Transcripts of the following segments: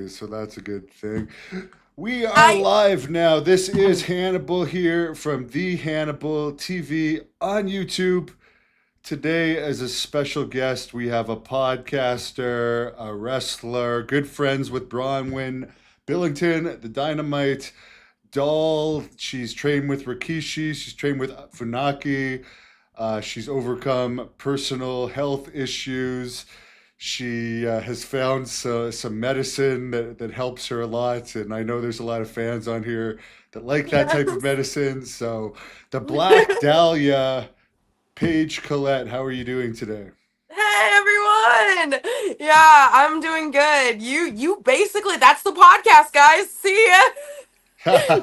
you, so that's a good thing. We are I live now. This is Hannibal here from the Hannibal TV on YouTube. Today, as a special guest, we have a podcaster, a wrestler, good friends with Bronwyn Billington, the Dynamite Doll. She's trained with Rikishi, she's trained with Funaki. She's overcome personal health issues. She has found some medicine that helps her a lot. And I know there's a lot of fans on here that like that type of yes. medicine. So, the Black Dahlia Paige Collett, how are you doing today? Hey everyone. Yeah, I'm doing good. You basically that's the podcast, guys. See ya.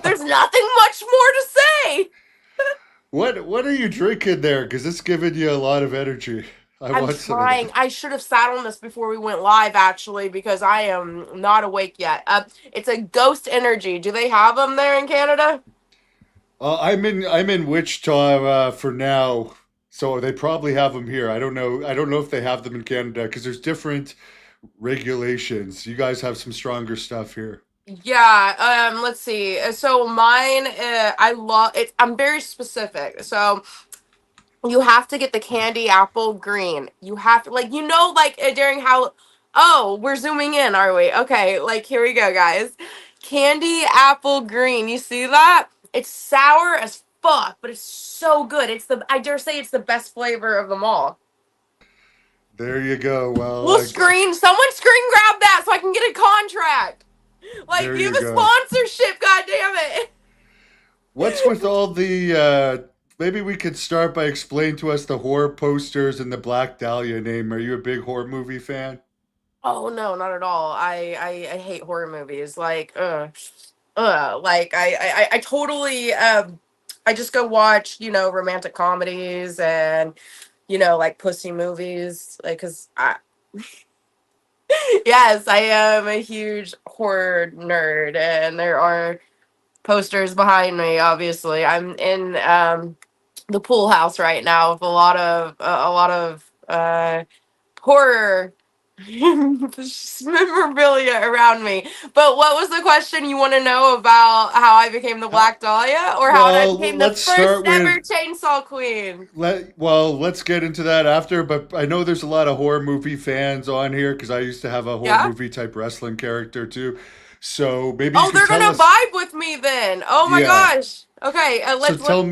There's nothing much more to say. What are you drinking there? Because it's giving you a lot of energy. I I'm want some of trying. that. I should have sat on this before we went live actually because I am not awake yet. It's a Ghost Energy. Do they have them there in Canada? I'm in Wichita for now, so they probably have them here. I don't know. I don't know if they have them in Canada because there's different regulations. You guys have some stronger stuff here. Yeah, let's see. So mine I love it. I'm very specific. So you have to get the candy apple green. You have to like during how oh, we're zooming in, are we? Okay, like here we go, guys. Candy apple green. You see that? It's sour as fuck, but it's so good. It's the I dare say it's the best flavor of them all. There you go. Well, We'll screen someone screen grab that so I can get a contract. Like there give you a go. sponsorship, god damn it. What's with all the? Maybe we could start by explaining to us the horror posters and the Black Dahlia name. Are you a big horror movie fan? Oh no, not at all. I hate horror movies. Like I totally I just go watch, romantic comedies and like pussy movies like cuz I yes, I am a huge horror nerd and there are posters behind me obviously. I'm in the pool house right now with a lot of horror memorabilia around me. But what was the question you want to know about how I became the How, Black Dahlia or how I well, became the let's first start ever with chainsaw queen? let's get into that after. But I know there's a lot of horror movie fans on here because I used to have a horror Yeah? movie type wrestling character too. So maybe you Oh, could they're tell gonna us. vibe with me then. Oh my Yeah. gosh. Okay, So let's tell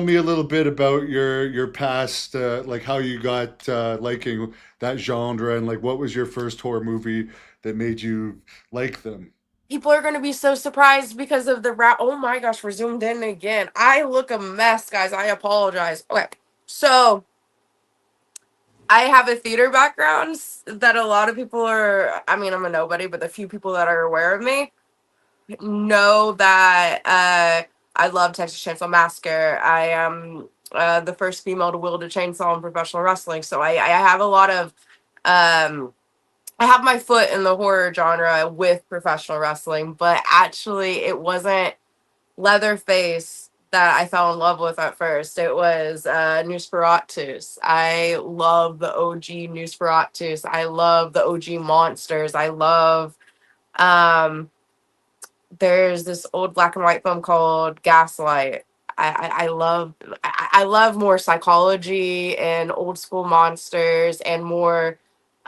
me a little bit about your past, like how you got liking that genre, and like what was your first horror movie that made you like them? people are gonna be so surprised because of the rap. Oh my gosh, we're zoomed in again. I look a mess, guys. I apologize. Okay. So I have a theater background that a lot of people are, I mean, I'm a nobody, but the few people that are aware of me know that I love Texas Chainsaw Massacre. I am the first female to wield a chainsaw in professional wrestling. So I have a lot of, um, I have my foot in the horror genre with professional wrestling, but actually it wasn't Leatherface that I fell in love with at first. It was Nosferatus. I love the OG Nosferatus. I love the OG monsters. I love um there's this old black and white film called Gaslight. I love more psychology and old school monsters and more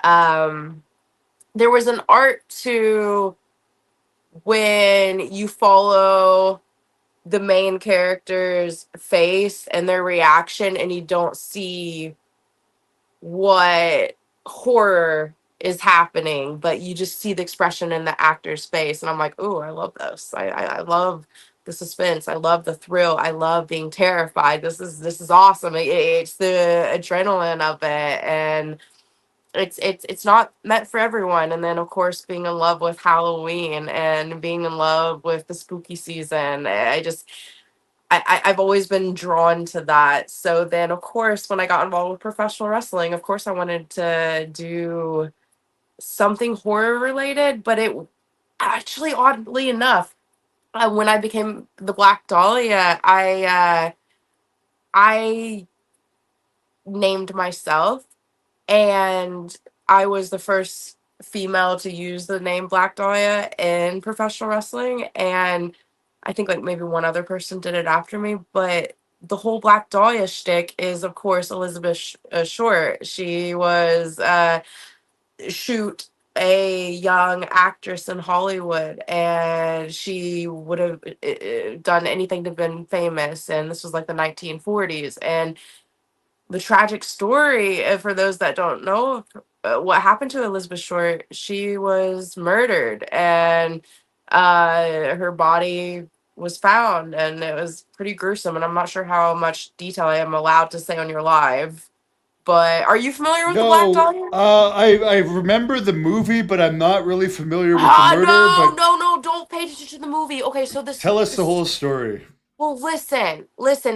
um there was an art to when you follow the main character's face and their reaction and you don't see what horror is happening but you just see the expression in the actor's face and I'm like, oh, I love this. I love the suspense. I love the thrill. I love being terrified. This is awesome. It's the adrenaline of it and it's not meant for everyone. And then of course being in love with Halloween and being in love with the spooky season, I've always been drawn to that. So then, of course, when I got involved with professional wrestling, of course, I wanted to do something horror related. But it actually, oddly enough, when I became the Black Dahlia, I named myself, and I was the first female to use the name Black Dahlia in professional wrestling, and I think like maybe one other person did it after me, but the whole Black Dahlia shtick is, of course, Elizabeth Short. She was shoot a young actress in Hollywood, and she would have done anything to been famous. And this was like the 1940s, and the tragic story, for those that don't know, what happened to Elizabeth Short, she was murdered, and her body was found, and it was pretty gruesome. And I'm not sure how much detail I am allowed to say on your live, but are you familiar with the Black No, Dahlia? I remember the movie, but I'm not really familiar with the Ah, murder. no, But no, no, don't pay attention to the movie. Okay, so tell us the this whole story. well, listen.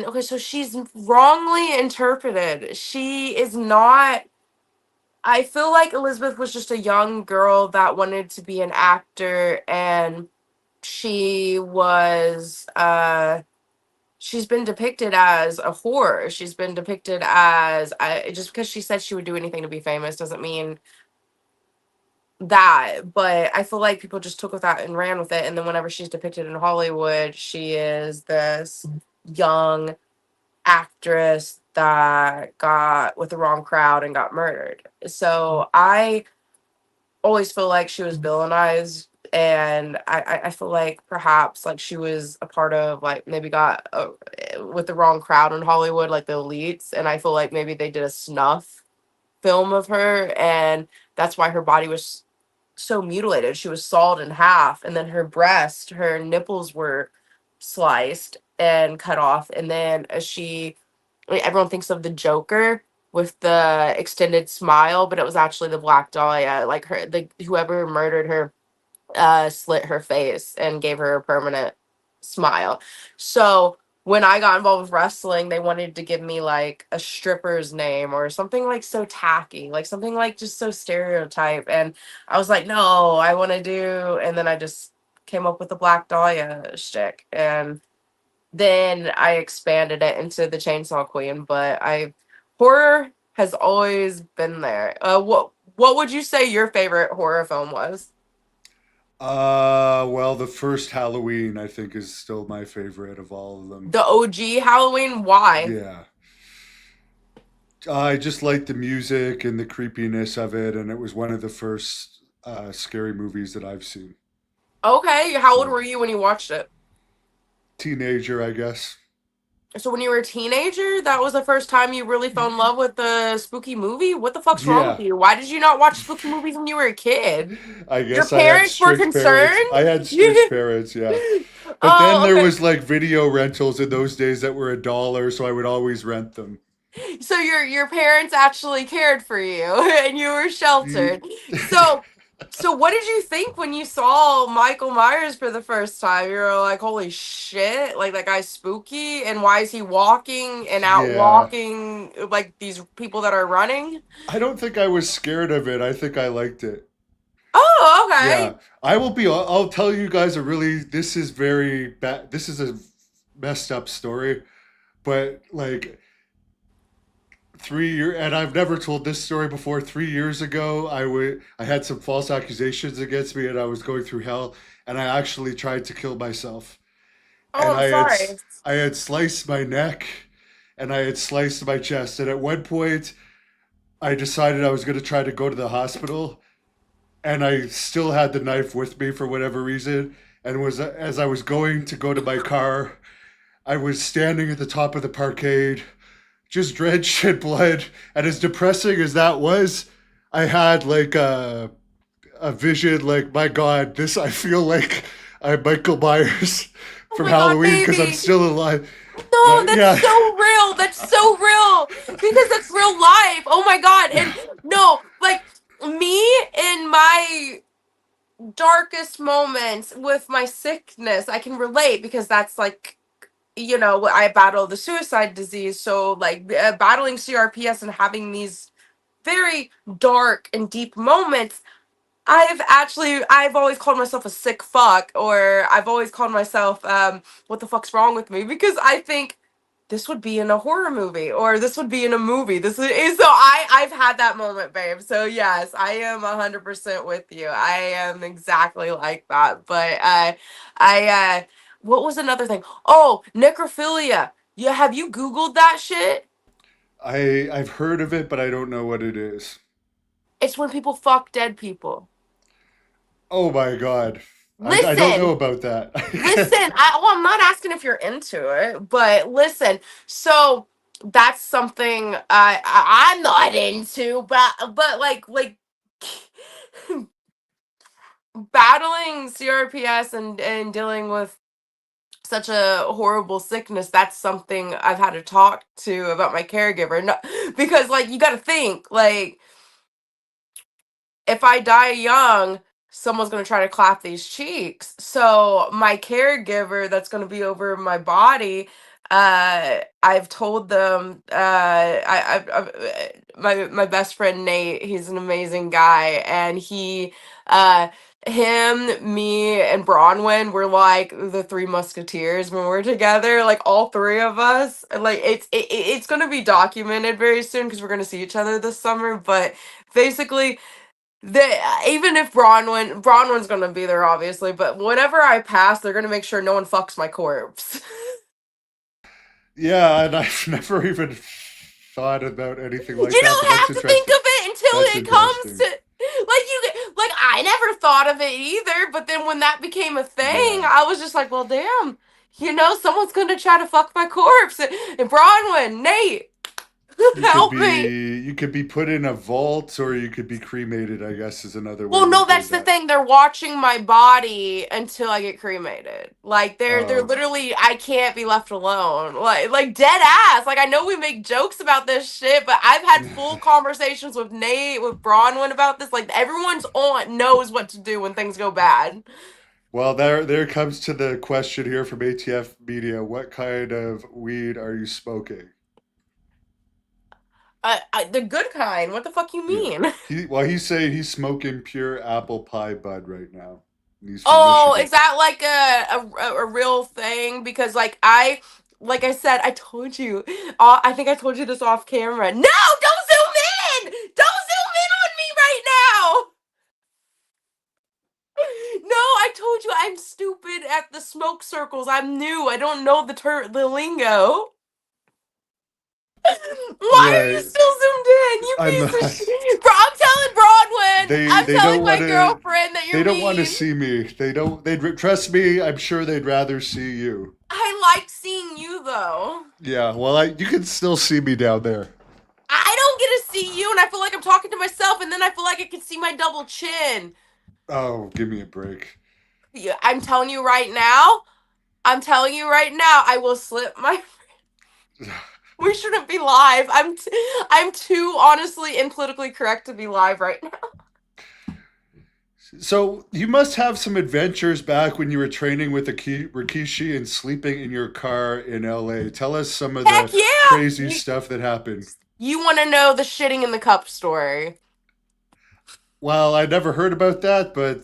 Okay, so she's wrongly interpreted. She is not. I feel like Elizabeth was just a young girl that wanted to be an actor, and she was she's been depicted as a whore. She's been depicted as just because she said she would do anything to be famous doesn't mean that. But I feel like people just took with that and ran with it, and then whenever she's depicted in Hollywood, she is this young actress that got with the wrong crowd and got murdered. So I always feel like she was villainized, and I feel like perhaps like she was a part of like maybe got with the wrong crowd in Hollywood, like the elites, and I feel like maybe they did a snuff film of her, and that's why her body was so mutilated. She was sawed in half, and then her breast, her nipples were sliced and cut off, and then like, everyone thinks of the Joker with the extended smile, but it was actually the Black Dahlia. Like the whoever murdered her slit her face and gave her a permanent smile. So when I got involved with wrestling, they wanted to give me like a stripper's name or something like so tacky, like something like just so stereotype. And I was like, no, I want to do. And then I just came up with the Black Dahlia shtick, and then I expanded it into the Chainsaw Queen. But I horror has always been there. What would you say your favorite horror film was? Well, the first Halloween I think is still my favorite of all of them. The OG Halloween? Why? Yeah. I just liked the music and the creepiness of it, and it was one of the first scary movies that I've seen. Okay, how old So, were you when you watched it? teenager, I guess. So when you were a teenager, that was the first time you really fell in love with the spooky movie? What the fuck's wrong with Yeah. you? Why did you not watch spooky movies when you were a kid? I Your guess I had parents were strict parents. I concerned? had strict parents, yeah. But then Oh, there okay. was like video rentals in those days that were $1, so I would always rent them. So your parents actually cared for you and you were sheltered. So what did you think when you saw Michael Myers for the first time? You were like, "Holy shit, like that guy's spooky, and why is he walking and out Yeah. walking like these people that are running?" I don't think I was scared of it. I think I liked it. Oh, Yeah. okay. I'll tell you guys a really, this is very bad. This is a messed up story, but like 3 year, and I've never told this story before. 3 years ago, I had some false accusations against me, and I was going through hell, and I actually tried to kill myself, Oh, and I'm sorry. I had sliced my neck, and I had sliced my chest, and at one point, I decided I was going to try to go to the hospital, and I still had the knife with me for whatever reason, and was as I was going to go to my car, I was standing at the top of the parkade just drenched in blood. And as depressing as that was, I had like a vision like, my God, this, I feel like I'm Michael Myers Oh from my god, Halloween because I'm baby. still alive. No, But that's yeah, so real. That's so real because that's real life. Oh my god. And no, like me in my darkest moments with my sickness, I can relate because that's like, I battle the suicide disease. So like battling CRPS and having these very dark and deep moments, I've always called myself a sick fuck, or I've always called myself what the fuck's wrong with me, because I think this would be in a horror movie or this would be in a movie. This is so I've had that moment, babe. So yes, I am 100% with you. I am exactly like that. But what was another thing? Oh, necrophilia. Yeah, have you Googled that shit? I've heard of it, but I don't know what it is. It's when people fuck dead people. Oh my god. I don't know Listen, about that. listen. I'm not asking if you're into it, but listen. So that's something I'm not into, but like battling CRPS and dealing with such a horrible sickness, that's something I've had to talk to about my caregiver. No, because like you got to think like if I die young, someone's going to try to clap these cheeks. So my caregiver that's going to be over my body, I've told them, my best friend Nate, he's an amazing guy, and uh, him, me, and Bronwyn were like the three musketeers when we're together. Like all three of us. Like it's gonna be documented very soon because we're gonna see each other this summer. But basically, even if Bronwyn's gonna be there, obviously, but whenever I pass, they're gonna make sure no one fucks my corpse. Yeah, and I've never even thought about anything like You that, but don't that's have to think interesting. of it until That's it comes interesting. to like I never thought of it either, but then when that became a thing, Yeah. I was just like, well, damn, someone's gonna try to fuck my corpse. And Bronwyn, Nate, help me. You could be put in a vault or you could be cremated, I guess is another way Well, to no, word that's the that. thing. They're watching my body until I get cremated. Like they're Oh. literally I can't be left alone. Like dead ass. Like I know we make jokes about this shit, but I've had full conversations with Nate, with Bronwyn about this. Like everyone's on knows what to do when things go bad. Well, there comes to the question here from ATF Media. What kind of weed are you smoking? The good kind. What the fuck you Yeah. mean? He's saying he's smoking pure apple pie bud right now. And he's from Oh, Michigan. is that like a real thing? Because like I said, I told you. I think I told you this off camera. No, don't zoom in. Don't zoom in on me right now. No, I told you I'm stupid at the smoke circles. I'm new. I don't know the lingo. Why are you Right. still zoomed in? You I'm piece of not. shit. Bro, I'm telling Broadwin. I'm They telling don't my want to. girlfriend that They you're don't want to mean. see me. They don't. They'd trust me. I'm sure they'd rather see you. I like seeing you though. Yeah. Well, you can still see me down there. I don't get to see you, and I feel like I'm talking to myself, and then I feel like I can see my double chin. Oh, give me a break. Yeah, I'm telling you right now. I'm telling you right now. I will slip my. We shouldn't be live. I'm too honestly and politically correct to be live right now. So you must have some adventures back when you were training with Rikishi and sleeping in your car in LA. Tell us some of Heck the yeah! crazy stuff that happened. You want to know the shitting in the cup story? Well, I never heard about that, but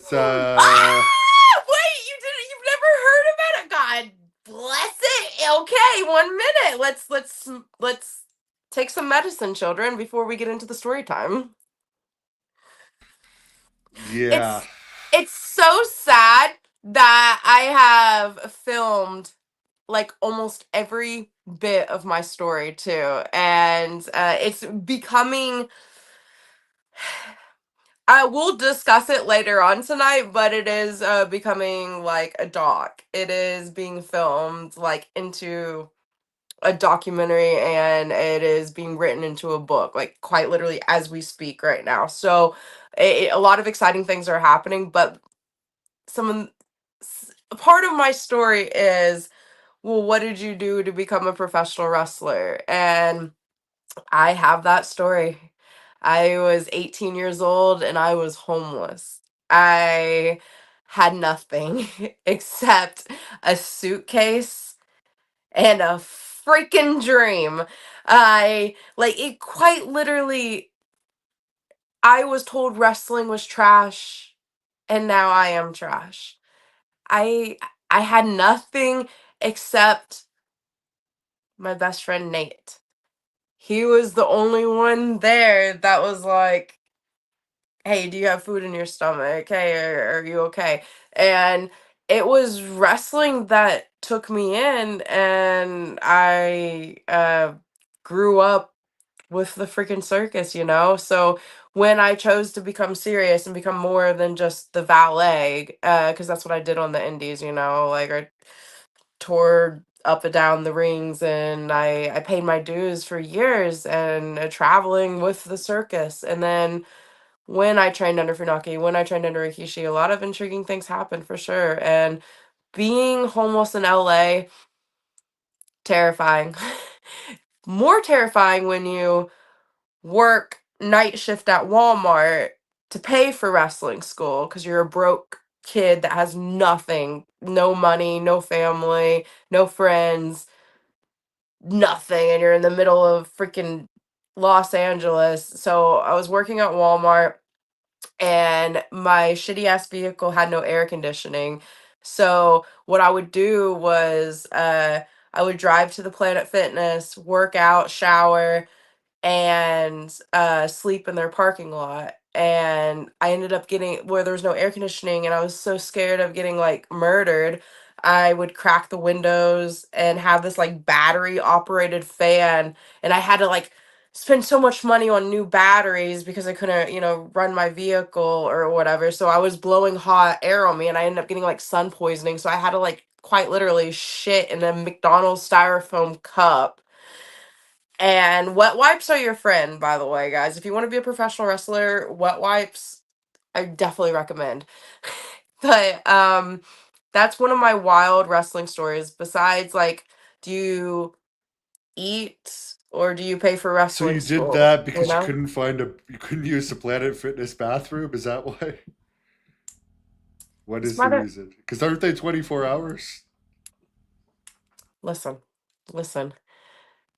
Wait, you didn't? You've never heard about it? God bless it. Okay, 1 minute. Let's take some medicine, children, before we get into the story time. yeah. It's so sad that I have filmed like almost every bit of my story too, and it's becoming. I will discuss it later on tonight, but it is becoming like a doc. It is being filmed like into a documentary, and it is being written into a book, like quite literally as we speak right now. So a lot of exciting things are happening, but some part of my story is, well, what did you do to become a professional wrestler? And I have that story. I was 18 years old and I was homeless. I had nothing except a suitcase and a freaking dream. I like it quite literally. I was told wrestling was trash, and now I am trash. I I had nothing except my best friend Nate. He was the only one there that was like, "Hey, do you have food in your stomach? Hey, are you okay?" And it was wrestling that took me in, and I grew up with the freaking circus, you know? So when I chose to become serious and become more than just the valet, because that's what I did on the indies, you know, like I toured up and down the rings, and I paid my dues for years and traveling with the circus. And then when I trained under Funaki, when I trained under Rikishi, a lot of intriguing things happened for sure. And being homeless in LA, terrifying. More terrifying when you work night shift at Walmart to pay for wrestling school because you're a broke kid that has nothing, no money, no family, no friends, nothing, and you're in the middle of freaking Los Angeles. So I was working at Walmart, and my shitty ass vehicle had no air conditioning. So what I would do was I would drive to the Planet Fitness, work out, shower, and sleep in their parking lot. And I ended up getting where there was no air conditioning, and I was so scared of getting like murdered. I would crack the windows and have this like battery operated fan, and I had to like spend so much money on new batteries because I couldn't, you know, run my vehicle or whatever. So I was blowing hot air on me, and I ended up getting like sun poisoning. So I had to like quite literally shit in a McDonald's styrofoam cup. And wet wipes are your friend, by the way, guys. If you want to be a professional wrestler, wet wipes, I definitely recommend. But that's one of my wild wrestling stories. Besides, like, do you eat or do you pay for So wrestling you did school? that You because know? you couldn't use the Planet Fitness bathroom? Is that why? What It's is the my reason? Because aren't they 24 hours? listen, listen.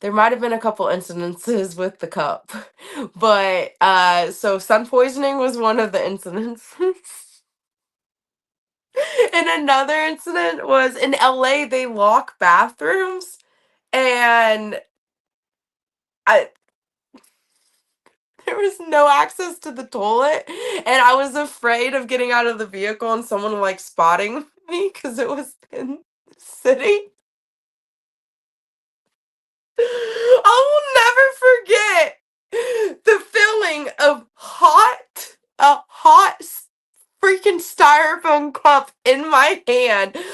There might have been a couple incidences with the cup. But so sun poisoning was one of the incidences. And another incident was in LA, they lock bathrooms, and I there was no access to the toilet, and I was afraid of getting out of the vehicle and someone like spotting me because it was in the city. I will never forget the feeling of a hot freaking styrofoam cup in my hand. And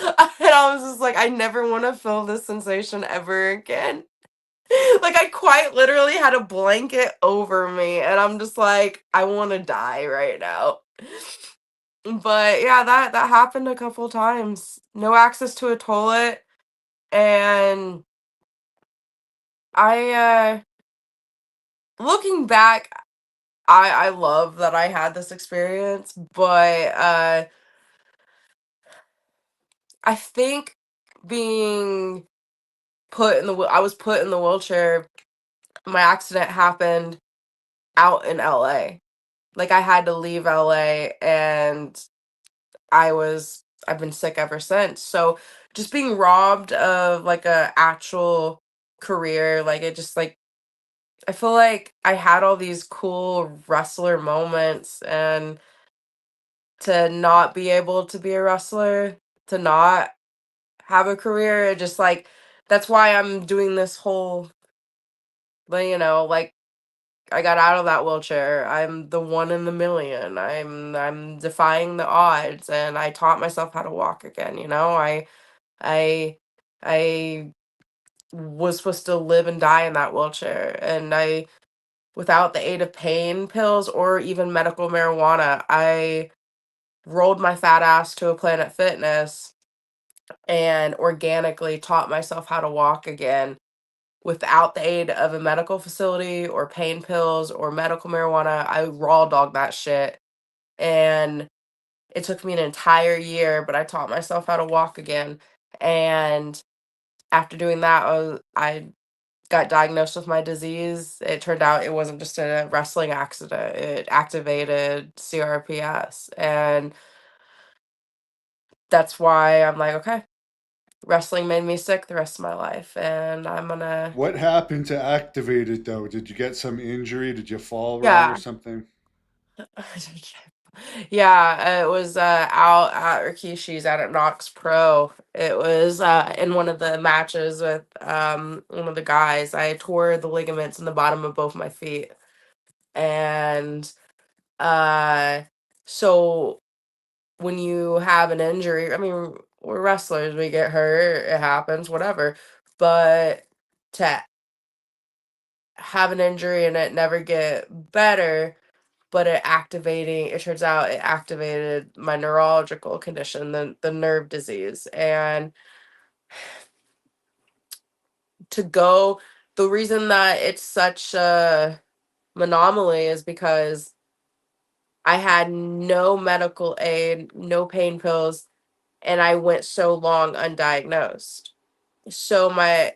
I was just like, I never want to feel this sensation ever again. Like I quite literally had a blanket over me, and I'm just like, I want to die right now. But yeah, that happened a couple times. No access to a toilet, and I looking back, I love that I had this experience, but I think being I was put in the wheelchair. My accident happened out in LA. Like I had to leave LA, and I've been sick ever since. So just being robbed of like a actual career, like it just like I feel like I had all these cool wrestler moments, and to not be able to be a wrestler, to not have a career, it just like that's why I'm doing this whole, like, you know, like I got out of that wheelchair. I'm the one in the million. I'm defying the odds, and I taught myself how to walk again, you know? I I was supposed to live and die in that wheelchair, and I without the aid of pain pills or even medical marijuana, I rolled my fat ass to a Planet Fitness and organically taught myself how to walk again without the aid of a medical facility or pain pills or medical marijuana. I raw dog that shit. And it took me an entire year, but I taught myself how to walk again. And after doing that, I got diagnosed with my disease. It turned out it wasn't just a wrestling accident, it activated CRPS. And that's why I'm like, okay, Wrestling made me sick the rest of my life, and I'm gonna. What happened to activate it though? Did you get some injury? Did you fall wrong or Yeah. something? Yeah, it was out at Rikishi's out at Knox Pro. It was in one of the matches with one of the guys. I tore the ligaments in the bottom of both my feet. And uh so when you have an injury, I mean, we're wrestlers, we get hurt, it happens, whatever. But to have an injury and it never get better, but it turns out it activated my neurological condition, the nerve disease. And to go, the reason that it's such a anomaly is because I had no medical aid, no pain pills, and I went so long undiagnosed. So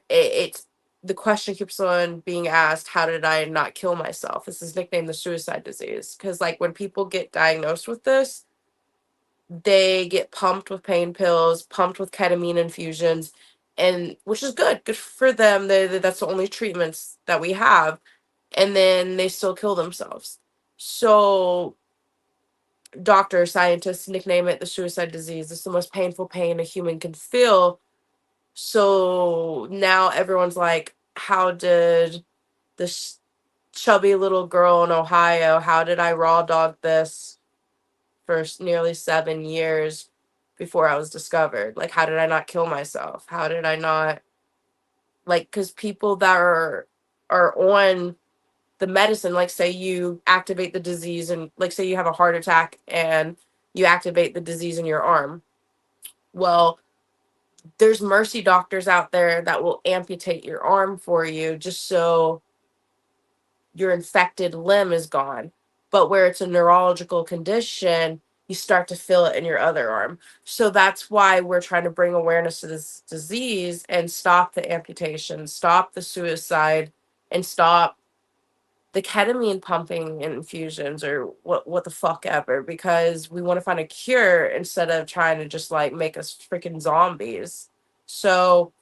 it's the question keeps on being asked, how did I not kill myself? This is nicknamed the suicide disease. Because like when people get diagnosed with this, they get pumped with pain pills, pumped with ketamine infusions, and which is good for them. That's the only treatments that we have, and then they still kill themselves. So doctors, scientists nickname it the suicide disease. It's the most painful pain a human can feel. So now everyone's like, how did this chubby little girl in Ohio, how did I raw dog this for nearly 7 years before I was discovered? Like, how did I not kill myself? How did I not, like, because people that are on the medicine, like, say you activate the disease, and like, say you have a heart attack and you activate the disease in your arm. Well, there's mercy doctors out there that will amputate your arm for you just so your infected limb is gone. But where it's a neurological condition, you start to feel it in your other arm. So that's why we're trying to bring awareness to this disease and stop the amputation, stop the suicide, and stop the ketamine pumping infusions or what the fuck ever, because we want to find a cure instead of trying to just like make us freaking zombies. So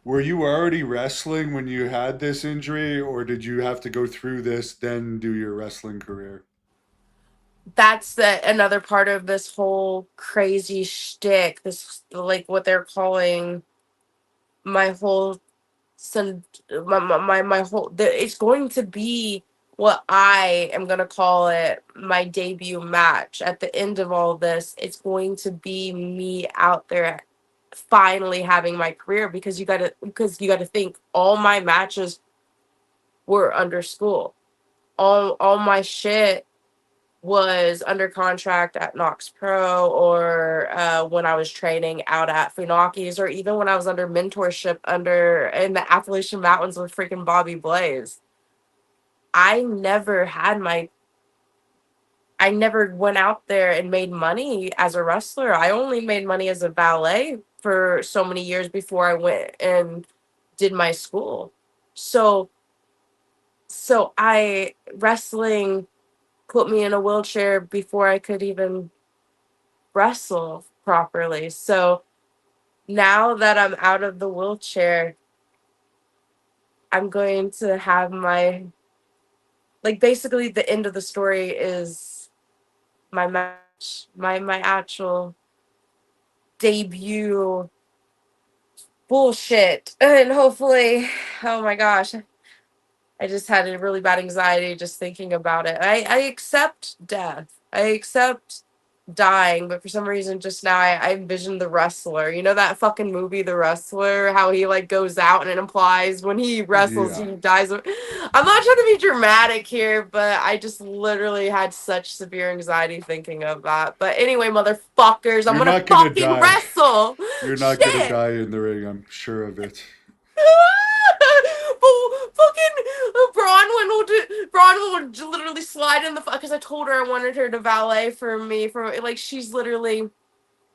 Were you already wrestling when you had this injury, or did you have to go through this then do your wrestling career? that's another part of this whole crazy shtick. This like what they're calling my whole son, my whole. It's going to be what I am gonna call it my debut match. At the end of all this, it's going to be me out there finally having my career, because you gotta think all my matches were under school. All my shit was under contract at Knox Pro, or when I was training out at Funaki's, or even when I was under mentorship under in the Appalachian Mountains with freaking Bobby Blaze. I never had my I never went out there and made money as a wrestler. I only made money as a valet for so many years before I went and did my school. So I wrestling put me in a wheelchair before I could even wrestle properly. So now that I'm out of the wheelchair, I'm going to have my, like, basically the end of the story is my match, my actual debut bullshit. And hopefully, oh my gosh, I just had a really bad anxiety just thinking about it. I accept death. I accept dying, but for some reason just now I envisioned the wrestler. You know that fucking movie, The Wrestler, how he like goes out and it implies when he wrestles he Yeah. dies. I'm not trying to be dramatic here, but I just literally had such severe anxiety thinking of that. But anyway, motherfuckers, I'm You're gonna not gonna fucking die. wrestle. You're not gonna Shit. die in the ring, I'm sure of it. Fucking Braun would literally slide in the because I told her I wanted her to valet for me for like she's literally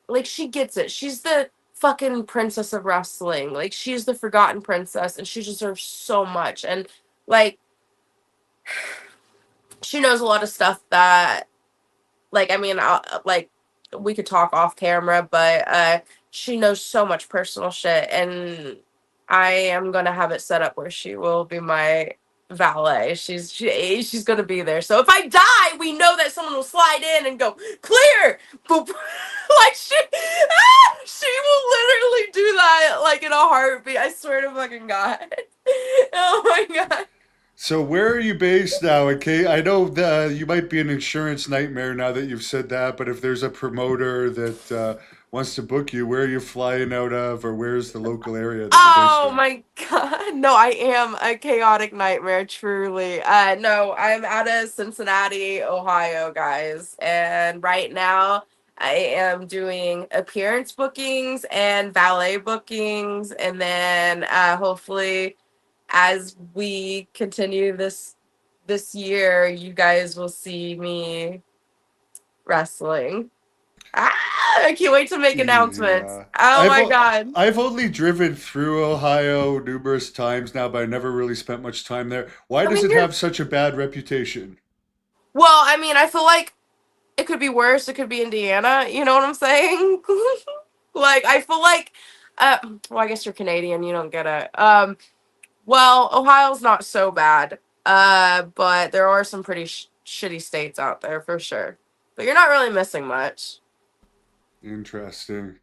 like she gets it. She's the fucking princess of wrestling. Like she's the forgotten princess and she deserves so much. And like she knows a lot of stuff that like I mean like we could talk off camera, but she knows so much personal shit, and I am gonna have it set up where she will be my valet. She's gonna be there. So if I die, we know that someone will slide in and go clear. Boop. Like she will literally do that like in a heartbeat. I swear to fucking God. Oh my God. So where are you based now? Okay, I know you might be an insurance nightmare now that you've said that, but if there's a promoter that wants to book you, where are you flying out of, or where's the local area that you're based Oh in? my God. No, I am a chaotic nightmare, truly. No, I'm out of Cincinnati, Ohio, guys. And right now I am doing appearance bookings and valet bookings. And then hopefully as we continue this year, you guys will see me wrestling. Ah, I can't wait to make announcements. Yeah, Oh my God. I've only driven through Ohio numerous times now, but I never really spent much time there. Why I does mean, it you're have such a bad reputation? well, I mean, I feel like it could be worse. It could be Indiana. You know what I'm saying? Like, I feel like, uh, well, I guess you're Canadian. You don't get it. Well, Ohio's not so bad. But there are some pretty shitty states out there for sure. But you're not really missing much. Interesting.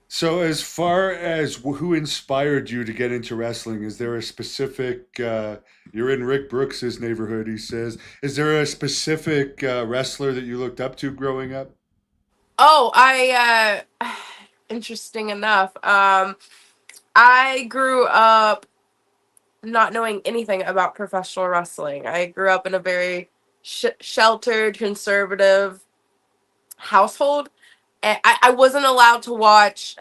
So, as far as who inspired you to get into wrestling, is there a specific? You're in Rick Brooks's neighborhood, he says. Is there a specific wrestler that you looked up to growing up? Oh, interesting enough. I grew up not knowing anything about professional wrestling. I grew up in a very sheltered, conservative household. And I wasn't allowed to watch.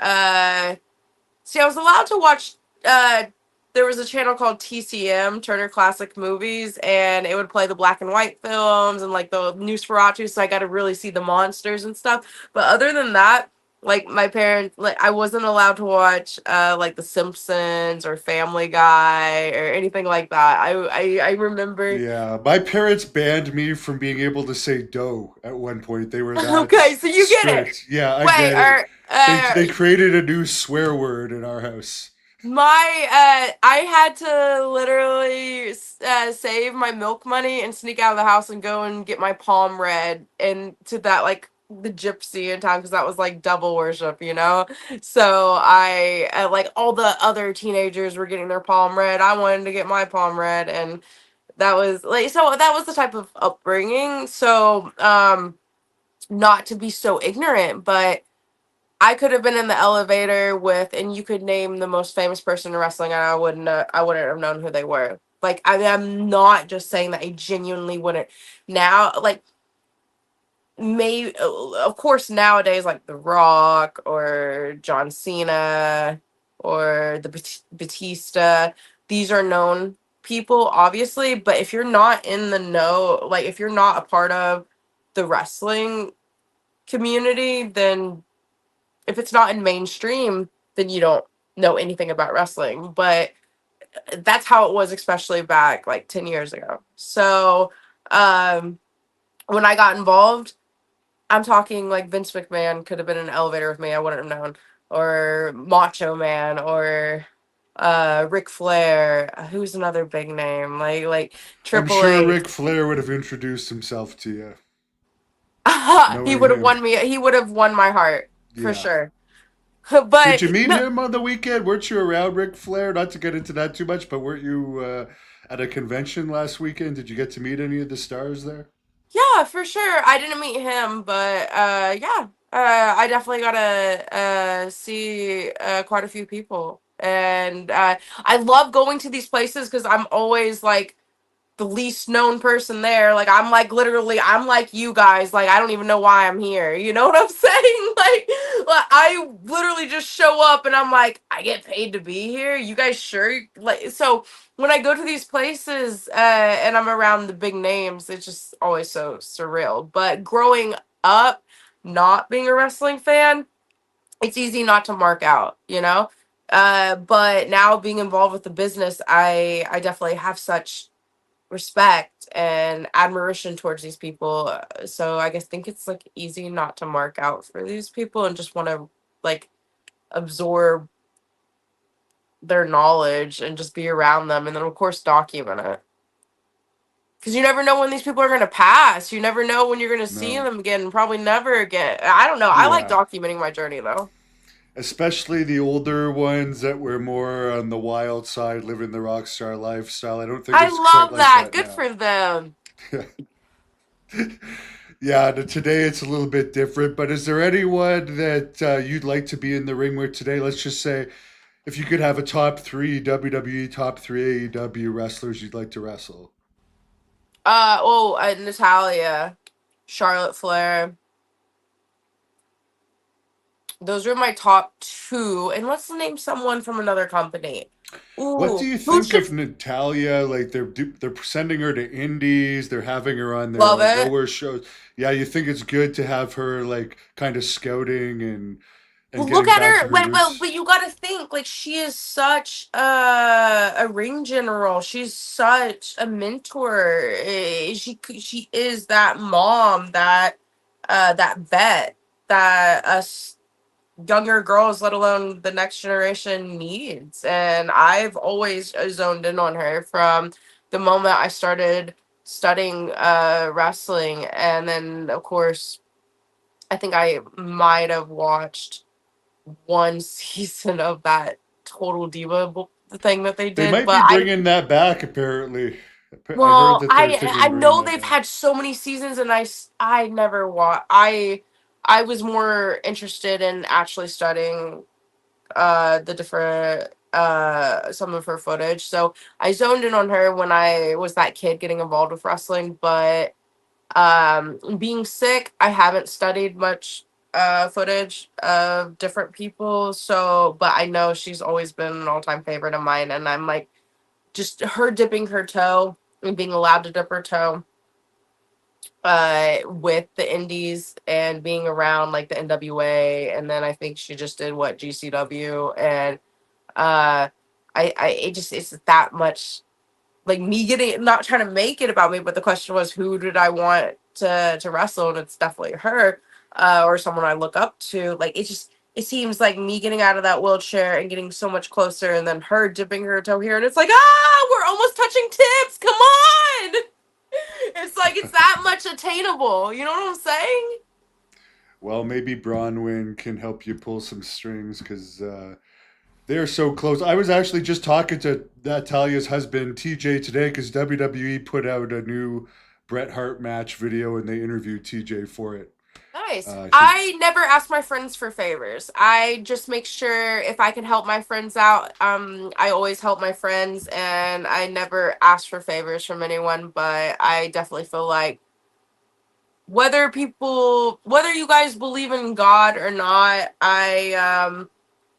See, I was allowed to watch. There was a channel called TCM, Turner Classic Movies, and it would play the black and white films and like the Nosferatu. So I got to really see the monsters and stuff. But other than that, like my parents, like I wasn't allowed to watch like The Simpsons or Family Guy or anything like that. I remember. Yeah, my parents banned me from being able to say "doe" at one point. They were that Okay, so you get it. strict. Yeah, I Wait, get it. or They created a new swear word in our house. my I had to literally save my milk money and sneak out of the house and go and get my palm read and to that like the gypsy in town because that was like double worship, you know. So I like all the other teenagers were getting their palm read. I wanted to get my palm read, and that was like so that was the type of upbringing. So not to be so ignorant, but I could have been in the elevator with, and you could name the most famous person in wrestling, and I wouldn't have known who they were. Like, I mean, I'm not just saying that. I genuinely wouldn't. Now, like, may of course nowadays, like The Rock or John Cena or the Batista, these are known people, obviously. But if you're not in the know, like, if you're not a part of the wrestling community, then if it's not in mainstream, then you don't know anything about wrestling. But that's how it was, especially back like 10 years ago. So um, when I got involved, I'm talking like Vince McMahon could have been in an elevator with me. I wouldn't have known. Or Macho Man or Ric Flair. Who's another big name? Like I'm Triple sure H. Ric Flair would have introduced himself to you, He knowing would have him. won me. He would have won my heart for Yeah. sure. Did But you meet no, him on the weekend? Weren't you around Ric Flair? Not to get into that too much, but weren't you at a convention last weekend? Did you get to meet any of the stars there? yeah, for sure. I didn't meet him, but yeah, I definitely got to see quite a few people, and I love going to these places because I'm always like the least known person there. Like I'm like literally I'm like you guys. Like I don't even know why I'm here. You know what I'm saying? Like I literally just show up and I'm like I get paid to be here. You guys sure? Like so when I go to these places and I'm around the big names, it's just always so surreal. But growing up, not being a wrestling fan, it's easy not to mark out. You know. But now being involved with the business, I definitely have such respect and admiration towards these people. So I guess think it's like easy not to mark out for these people and just want to like absorb their knowledge and just be around them and then of course document it. Because you never know when these people are going to pass. You never know when you're going to see No. them again. Probably never again. I don't know. I like Yeah. documenting my journey though. Especially the older ones that were more on the wild side, living the rock star lifestyle. I don't think I it's quite love like that. that Good now. for them. Yeah, today it's a little bit different. But is there anyone that you'd like to be in the ring with today? Let's just say if you could have a top three WWE, top three AEW wrestlers you'd like to wrestle. Natalia, Charlotte Flair. Those are my top two. And let's name someone from another company. What do Ooh, you who think should of Natalia? Like they're sending her to indies, they're having her on their love it? lower shows. Yeah, you think it's good to have her like kind of scouting and Well, look getting at back to her. her Wait, well, roots. but you gotta think, like, she is such a ring general. She's such a mentor. She is that mom, that vet that us younger girls, let alone the next generation, needs. And I've always zoned in on her from the moment I started studying wrestling, and then of course I think I might have watched one season of that Total Diva thing that they They did, might be but I bringing that back apparently. I heard well, that they're I thinking of bringing know that they've back. had so many seasons, and I never watched. I was more interested in actually studying the different some of her footage. So I zoned in on her when I was that kid getting involved with wrestling, but being sick, I haven't studied much footage of different people. So but I know she's always been an all-time favorite of mine, and I'm like just her dipping her toe and being allowed to dip her toe with the indies and being around like the NWA, and then I think she just did what GCW, and uh I it just it's that much like me getting not trying to make it about me, but the question was who did I want to wrestle, and it's definitely her, or someone I look up to. Like it seems like me getting out of that wheelchair and getting so much closer, and then her dipping her toe here, and it's like we're almost touching tips. Come on, it's like it's that much attainable. You know what I'm saying? Well, maybe Bronwyn can help you pull some strings because they're so close. I was actually just talking to Natalia's husband TJ today because WWE put out a new Bret Hart match video and they interviewed TJ for it. Nice. He I never ask my friends for favors. I just make sure if I can help my friends out, I always help my friends, and I never ask for favors from anyone, but I definitely feel like whether you guys believe in God or not,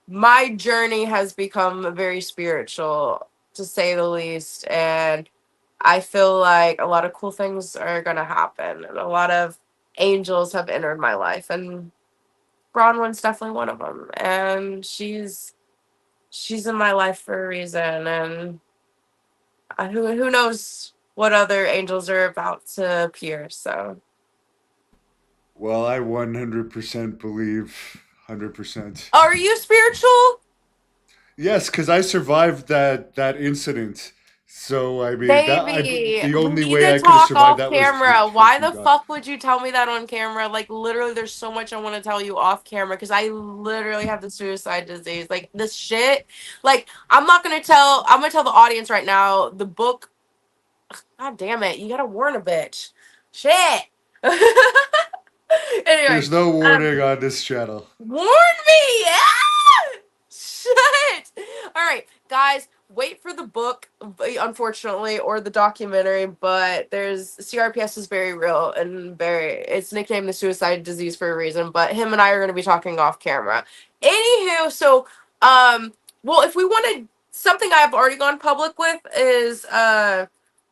my journey has become very spiritual to say the least, and I feel like a lot of cool things are going to happen, and a lot of angels have entered my life, and Bronwyn's definitely one of them, and she's in my life for a reason, and who knows what other angels are about to appear. So, well, I 100% believe 100%. are you spiritual, Yes, because I survived that incident. So I mean baby? the We only need way to I could have talk survived off that was camera. Why through the God. fuck would you tell me that on camera? Like literally, there's so much I want to tell you off camera because I literally have the suicide disease. Like this shit. Like I'm not gonna tell. I'm gonna tell the audience right now. The book. God damn it! You gotta warn a bitch. Shit. Anyway, There's no um, warning on this channel. warn me. Shit. All right, guys, wait for the book, unfortunately, or the documentary. But there's CRPS is very real and very. It's nicknamed the suicide disease for a reason. But him and I are going to be talking off camera. Anywho, so well, if we wanted something I've already gone public with is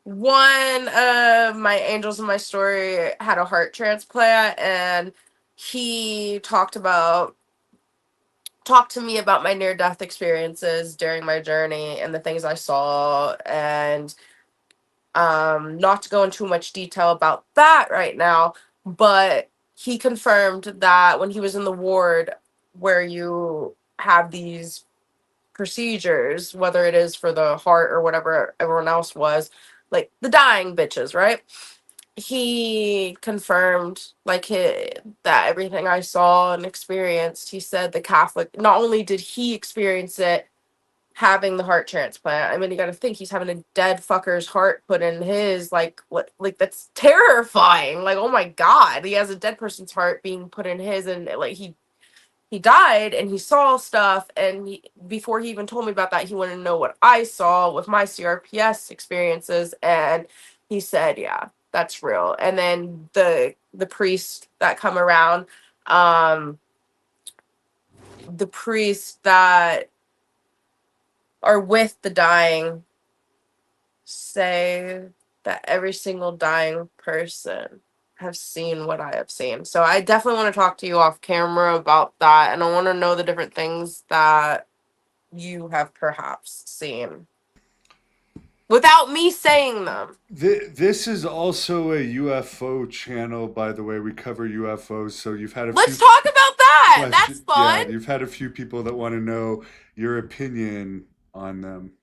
one of my angels in my story had a heart transplant, and he talked to me about my near death experiences during my journey and the things I saw. And Not to go into too much detail about that right now, but he confirmed that when he was in the ward where you have these procedures, whether it is for the heart or whatever everyone else was, like the dying bitches, right? He confirmed that everything I saw and experienced. He said the Catholic, not only did he experience it having the heart transplant. I mean, you got to think he's having a dead fucker's heart put in his. Like, what? Like, that's terrifying. Like, oh my god, he has a dead person's heart being put in his, and like he died and he saw stuff. And before he even told me about that, he wanted to know what I saw with my CRPS experiences, and he said, "Yeah, that's real." And then the priest that come around, um, the priest that are with the dying say that every single dying person have seen what I have seen. So I definitely want to talk to you off camera about that, and I want to know the different things that you have perhaps seen without me saying them. This is also a UFO channel, by the way. We cover UFOs, so you've had a Let's few talk about that. That's question. fun. Yeah, you've had a few people that want to know your opinion on them.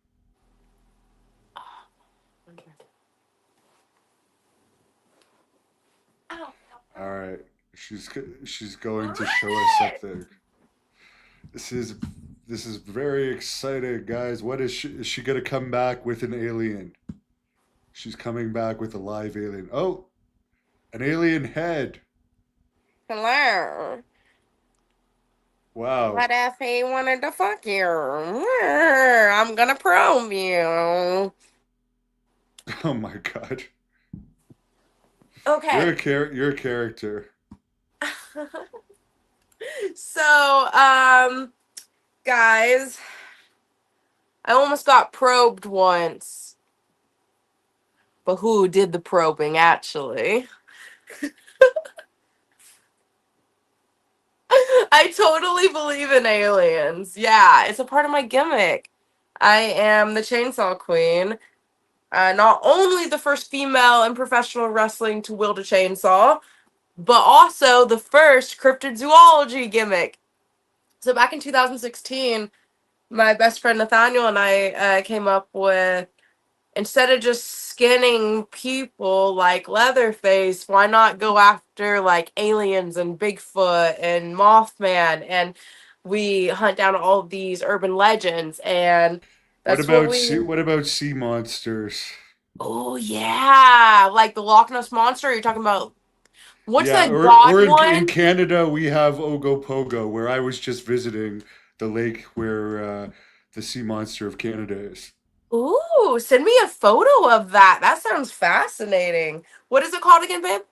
Ow. All right, she's going to show us What? something. This is this is very exciting, guys. What is she? Is she gonna come back with an alien? She's coming back with a live alien. Oh, an alien head. Hello. Wow. What if he wanted to fuck you? I'm gonna probe you. Oh my god. Okay. You're a character. So, guys, I almost got probed once, but who did the probing actually? I totally believe in aliens. Yeah, it's a part of my gimmick. I am the chainsaw queen. Not only the first female in professional wrestling to wield a chainsaw, but also the first cryptedzoology gimmick. So back in 2016, my best friend Nathaniel and I came up with, instead of just skinning people like Leatherface, why not go after like aliens and Bigfoot and Mothman? And we hunt down all of these urban legends, and that's what we. What about sea monsters? Oh yeah, like the Loch Ness monster. You're talking about, what's Yeah, the god in one? Canada we have Ogopogo, where I was just visiting the lake where the sea monster of Canada is. Ooh, send me a photo of that. That sounds fascinating. What is it called again, babe?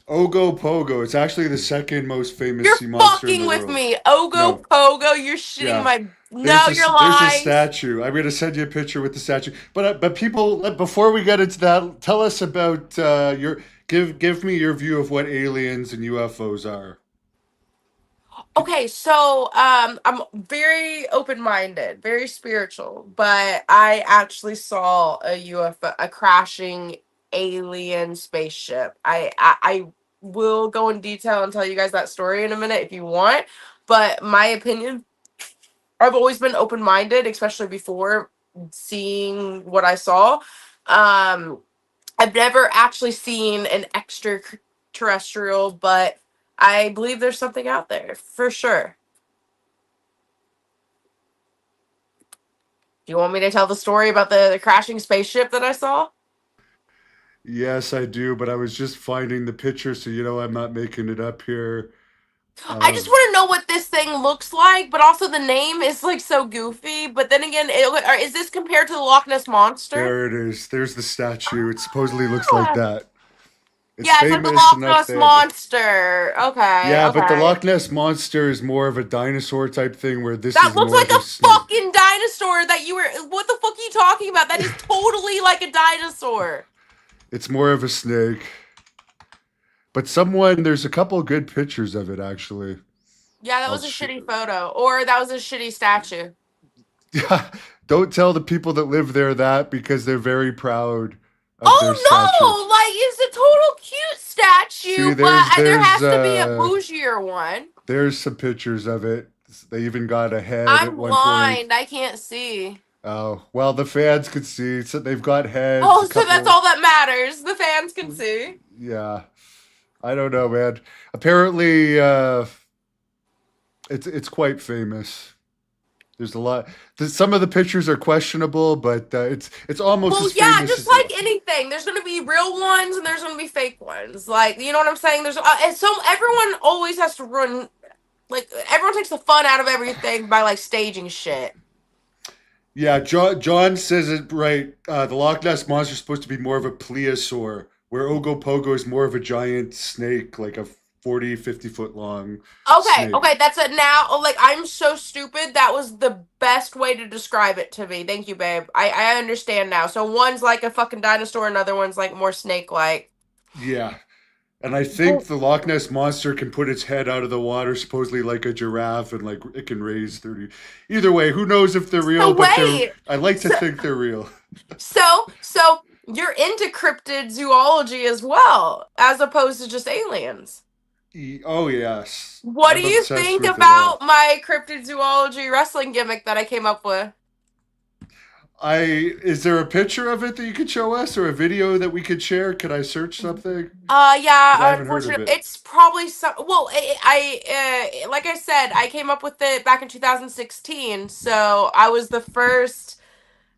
Ogopogo. It's actually the second most famous You're sea monster in fucking the with world. me. Ogo No, Pogo, you're shitting yeah. my. No, you're There's a lying. statue. I'm gonna send you a picture with the statue. But people, before we get into that, tell us about your give me your view of what aliens and UFOs are. Okay, so I'm very open-minded, very spiritual, but I actually saw a UFO, a crashing alien spaceship. I will go in detail and tell you guys that story in a minute if you want, but my opinion, I've always been open-minded, especially before seeing what I saw. Um I've never actually seen an extraterrestrial, but I believe there's something out there for sure. Do you want me to tell the story about the crashing spaceship that I saw? Yes, I do, but I was just finding the picture, so you know I'm not making it up here. I just Of want to know what this thing looks like, but also the name is like so goofy. But then again, is this compared to the Loch Ness monster? There it is. There's the statue. It supposedly looks like Ah, that. It's yeah, it's like the famous Loch enough Ness that. monster. Okay, Yeah, but the okay. Loch Ness monster is more of a dinosaur type thing, where this That is looks more like of a a snake. fucking dinosaur that you were. What the fuck are you talking about? That is totally like a dinosaur. It's more of a snake. But there's a couple good pictures of it actually. Yeah, that I'll was a sh- shitty photo. Or that was a shitty statue. Yeah, don't tell the people that live there that because they're very proud of their statue. Oh no! Like it's a total cute See, statue, but there there's has to be a bougier one. there's some pictures of it. They even got a head at I'm one point. blind. I can't see. Oh, well, the fans could see. So they've got heads, a Oh, so that's couple. all that matters. The fans can see. Yeah, I don't know, man. Apparently, it's quite famous. There's a lot. Some of the pictures are questionable, but it's almost Well, as yeah, famous just as the. like anything, there's gonna be real ones and there's gonna be fake ones. Like, you know what I'm saying? And so everyone always has to run. Like, everyone takes the fun out of everything by like staging shit. Yeah, John says it right. The Loch Ness monster is supposed to be more of a plesiosaur, where Ogopogo is more of a giant snake, like a 40, 50 foot long Okay, snake. okay, that's it now. Like, I'm so stupid. That was the best way to describe it to me. Thank you, babe. I understand now. So one's like a fucking dinosaur, another one's like more snake-like. Yeah, and I think the Loch Ness monster can put its head out of the water, supposedly like a giraffe, and like it can raise 30. Either way, who knows if they're So real? But they're. wait, I like to so think they're real. so you're into cryptid zoology as well, as opposed to just aliens. Oh yes, What do I'm you obsessed think with it about all. my cryptid zoology wrestling gimmick that I came up with? I is there a picture of it that you could show us, or a video that we could share? Could I search something? Because I Yeah, haven't heard of unfortunate. it. It's probably some. Well, like I said, I came up with it back in 2016, so I was the first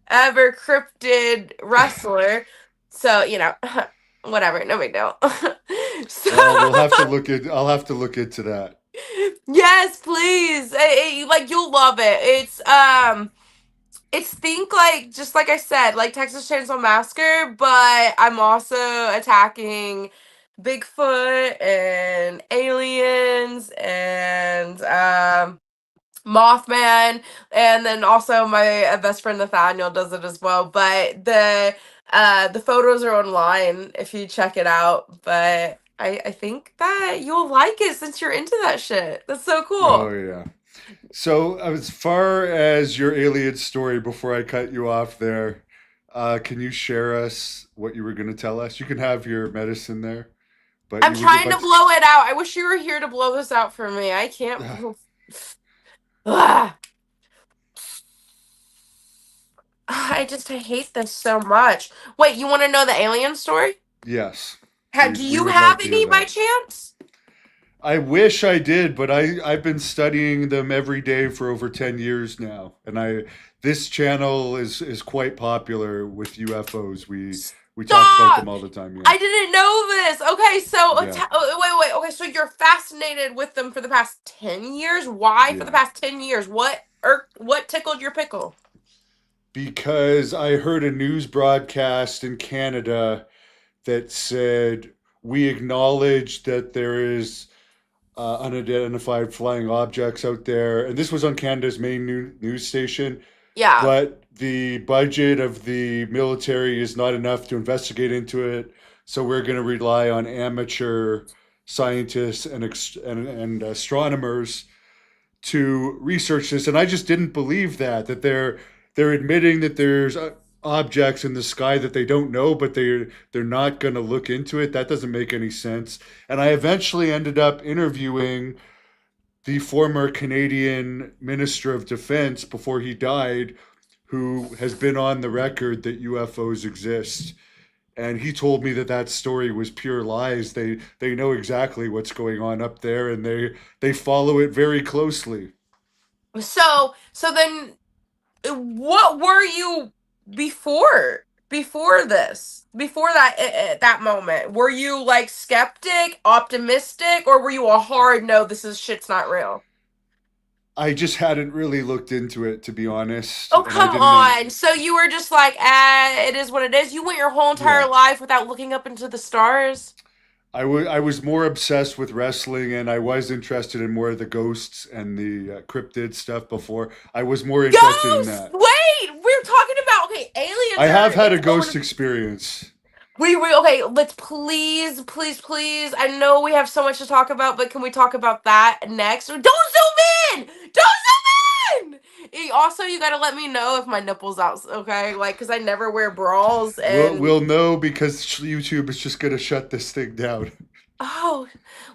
ever cryptid wrestler. So whatever, no big deal. So Well, we'll have to look at. I'll have to look into that. yes, please. Like you'll love it. It's think like just like I said, like Texas Chainsaw Massacre, but I'm also attacking Bigfoot and aliens and Mothman, and then also my best friend Nathaniel does it as well. But the photos are online if you check it out. But I think that you'll like it since you're into that shit. That's so Oh cool. yeah. So as far as your alien story, before I cut you off there, can you share us what you were going to tell us? You can have your medicine there, but I'm you would trying to like. blow it out. I wish you were here to blow this out for me. I can't. Ugh. I hate this so much. Wait, you want to know the alien story? Yes, Do we you would love have to hear any by that. chance? I wish I did, but I've been studying them every day for over 10 years now. And I this channel is quite popular with UFOs. We talk about them Stop! all the time, yeah. I didn't know this. Okay, so Yeah. wait. Okay, so you're fascinated with them for the past 10 years. Why for the Yeah. past 10 years? What tickled your pickle? Because I heard a news broadcast in Canada that said we acknowledge that there is unidentified flying objects out there, and this was on Canada's main news station. Yeah. But the budget of the military is not enough to investigate into it, so we're going to rely on amateur scientists and astronomers to research this. And I just didn't believe that they're admitting that there's objects in the sky that they don't know, but they're not going to look into it. That doesn't make any sense. And I eventually ended up interviewing the former Canadian Minister of Defense before he died, who has been on the record that UFOs exist. And he told me that that story was pure lies. They know exactly what's going on up there, and they follow it very closely. So then what were you before this? Before that moment? Were you like skeptic, optimistic, or were you a hard no, this is shit's not real? I just hadn't really looked into it, to be honest, Oh, and I come didn't know. on. So you were just like, it is what it is. You went your whole entire Yeah, life without looking up into the stars. I was more obsessed with wrestling, and I was interested in more of the ghosts and the cryptid stuff before. I was more interested in Ghosts! that. Wait, we're talking about okay, I aliens are have had a its ghost own. experience. We okay, let's please. I know we have so much to talk about, but can we talk about that next? Don't zoom in! Don't zoom in! Also, you gotta let me know if my nipples out, okay? Like, cause I never wear bras, We'll and we'll know because YouTube is just gonna shut this thing down. oh,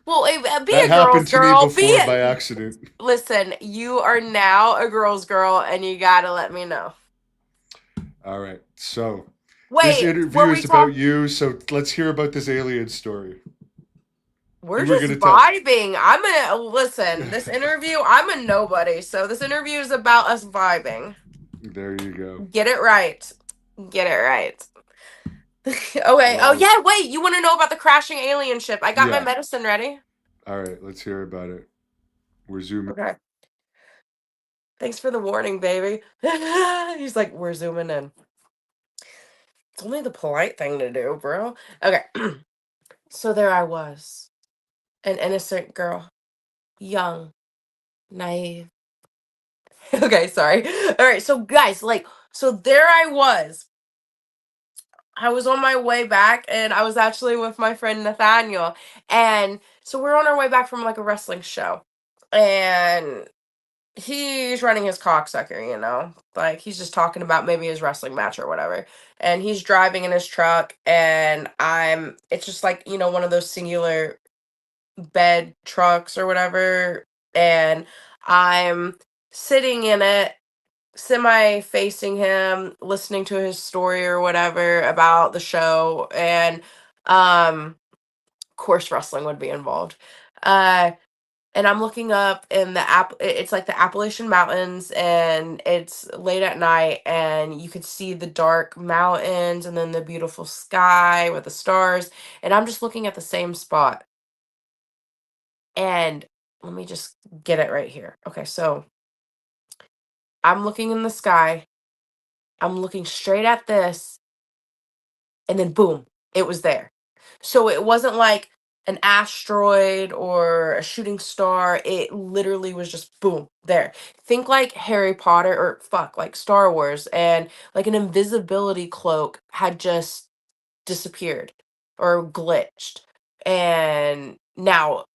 well, be That a girl's happened to me girl. Be before by a accident. listen. You are now a girl's girl, and you gotta let me know. All right. So this Wait, interview were we is about talking? you. So let's hear about this alien story. We're You were just gonna tell. vibing. I'm a listen. This interview, I'm a nobody, so this interview is about us vibing. There you go. Get it right. Get it right. Okay. Oh Well, yeah. Wait. You want to know about the crashing alien ship? I got my yeah. medicine ready. All right. Let's hear about it. We're zooming. Okay. Thanks for the warning, baby. He's like, we're zooming in. It's only the polite thing to do, bro. Okay. So there I was, an innocent girl, young, naive. Okay, sorry. All right, so guys, like, so there I was. I was on my way back, and I was actually with my friend Nathaniel. And so we're on our way back from like a wrestling show. And he's running his cocksucker, you know? Like he's just talking about maybe his wrestling match or whatever. And he's driving in his truck, and it's just like, you know, one of those singular bed trucks or whatever. And I'm sitting in it, semi facing him, listening to his story or whatever about the show. And of course wrestling would be involved. Uh and I'm looking up in it's like the Appalachian Mountains, and it's late at night, and you could see the dark mountains and then the beautiful sky with the stars, and I'm just looking at the same spot. And let me just get it right here. Okay, so I'm looking in the sky. I'm looking straight at this, and then boom, it was there. So it wasn't like an asteroid or a shooting star. It literally was just boom, there. Think like Harry Potter, or fuck, like Star Wars, and like an invisibility cloak had just disappeared or glitched. And now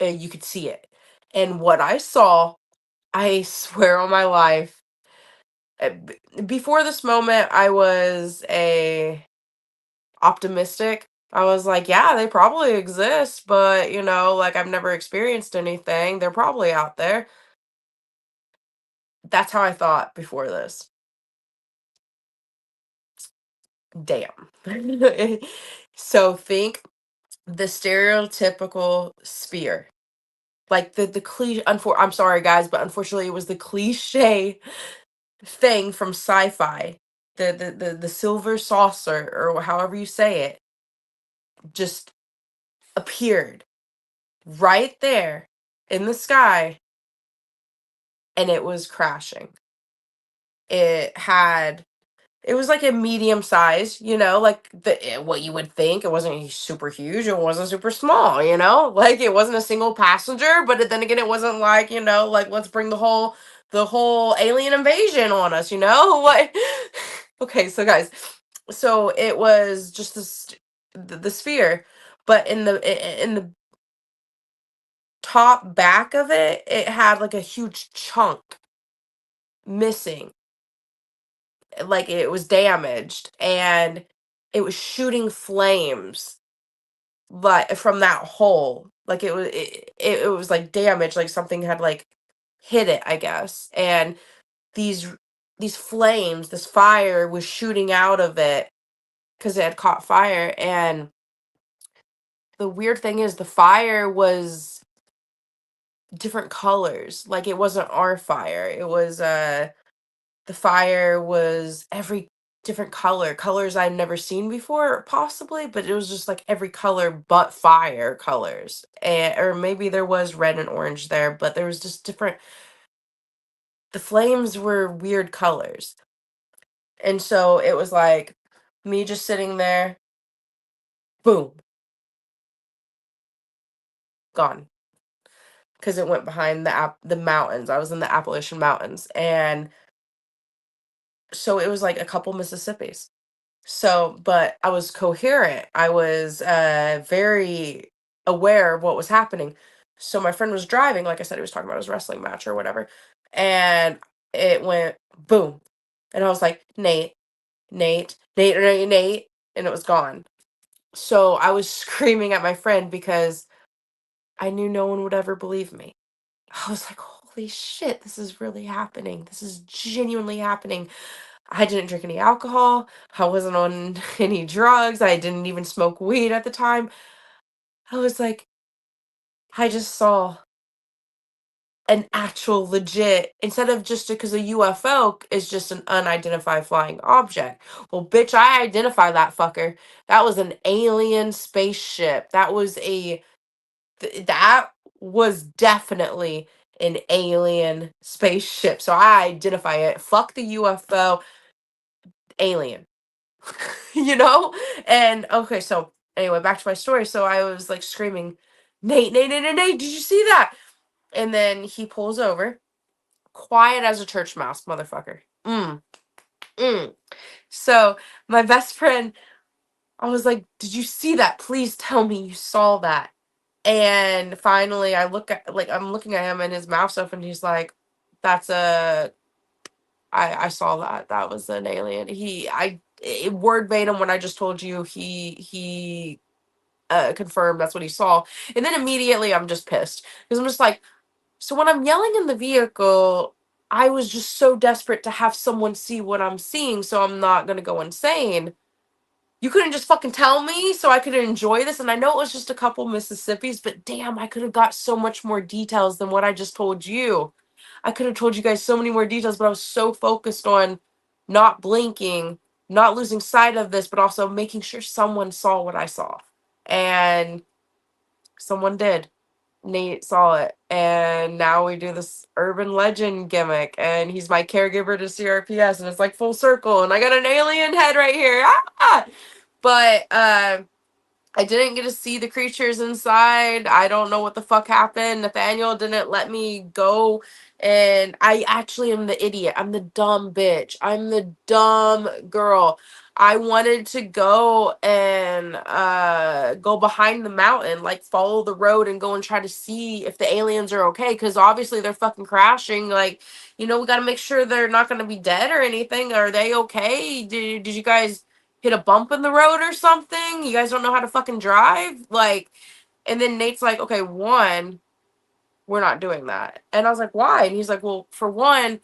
you could see it. And what I saw, I swear on my life, before this moment, I was a optimistic. I was like, yeah, they probably exist, but you know, like I've never experienced anything. They're probably out there. That's how I thought before this. Damn. So think the stereotypical sphere. Like the cliche, I'm sorry guys, but unfortunately it was the cliche thing from sci-fi. The silver saucer, or however you say it, just appeared right there in the sky, and it was crashing. It had it was like a medium size, you know, like what you would think. It wasn't super huge, it wasn't super small, you know? Like it wasn't a single passenger, but then again it wasn't like, you know, like let's bring the whole alien invasion on us, you know? Like okay, so guys, so it was just the sphere, but in the top back of it, it had like a huge chunk missing, like it was damaged, and it was shooting flames like from that hole, like it was like damaged, like something had like hit it, I guess. And these these flames, this fire was shooting out of it because it had caught fire. And the weird thing is the fire was different colors, like it wasn't our fire. It was the fire was every different colors I'd never seen before, possibly, but it was just like every color but fire colors. And, or maybe there was red and orange there, but there was just different. The flames were weird colors. And so it was like me just sitting there, boom, gone. Because it went behind the mountains. I was in the Appalachian Mountains. And so it was like a couple Mississippis. So, but I was coherent. I was very aware of what was happening. So my friend was driving, like I said, he was talking about his wrestling match or whatever. And it went boom. And I was like, Nate, Nate, Nate, Nate, Nate. And it was gone. So I was screaming at my friend because I knew no one would ever believe me. I was like, holy shit, this is really happening. This is genuinely happening. I didn't drink any alcohol. I wasn't on any drugs. I didn't even smoke weed at the time. I was like, I just saw an actual legit, instead of just because a UFO is just an unidentified flying object. Well, bitch, I identify that fucker. That was an alien spaceship. That was definitely an alien spaceship. So I identify it. Fuck the UFO, alien. you know? And okay, so anyway, back to my story. So I was like screaming, Nate, Nate, Nate, Nate, Nate, did you see that? And then he pulls over, quiet as a church mouse, motherfucker. Mm. So my best friend, I was like, did you see that? Please tell me you saw that. And finally I'm looking at him and his mouth's open. He's like, that's a, I saw that. That was an alien. Word verbatim when I just told you he confirmed that's what he saw. And then immediately I'm just pissed because I'm just like, so when I'm yelling in the vehicle, I was just so desperate to have someone see what I'm seeing so I'm not going to go insane. You couldn't just fucking tell me so I could enjoy this. And I know it was just a couple Mississippis, but damn, I could have got so much more details than what I just told you. I could have told you guys so many more details, but I was so focused on not blinking, not losing sight of this, but also making sure someone saw what I saw. And someone did. Nate saw it. And now we do this urban legend gimmick. And he's my caregiver to CRPS. And it's like full circle. And I got an alien head right here. Ah! But I didn't get to see the creatures inside. I don't know what the fuck happened. Nathaniel didn't let me go. And I actually am the idiot. I'm the dumb bitch. I'm the dumb girl. I wanted to go and go behind the mountain, like follow the road and go and try to see if the aliens are okay. Because obviously they're fucking crashing. Like, we got to make sure they're not going to be dead or anything. Are they okay? Did you guys hit a bump in the road or something? You guys don't know how to fucking drive? Like, and then Nate's like, okay, one, we're not doing that. And I was like, why? And he's like, well, for one,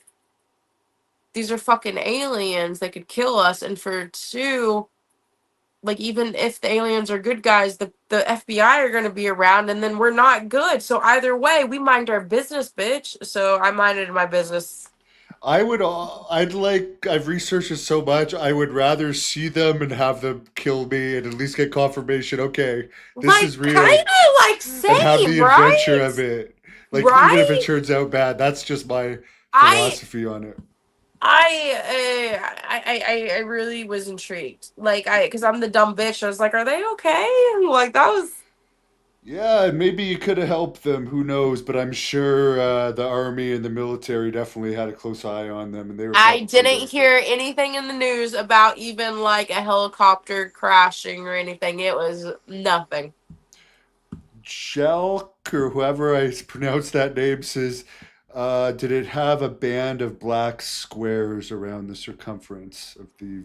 these are fucking aliens. They could kill us. And for two, like, even if the aliens are good guys, the FBI are going to be around and then we're not good. So either way, we mind our business, bitch. So I minded my business. I've researched it so much. I would rather see them and have them kill me and at least get confirmation. Okay, this is Like, kind real, of like and have same, the adventure right? of it. Like even if it Right? turns out bad, that's just my I philosophy on it. I really was intrigued. Like because I'm the dumb bitch. I was like, are they okay? And like that was. Yeah, and maybe you could have helped them. Who knows? But I'm sure the army and the military definitely had a close eye on them, and they were I probably there didn't for. hear anything in the news about even like a helicopter crashing or anything. It was nothing. Shelk or whoever I pronounce that name says, did it have a band of black squares around the circumference of the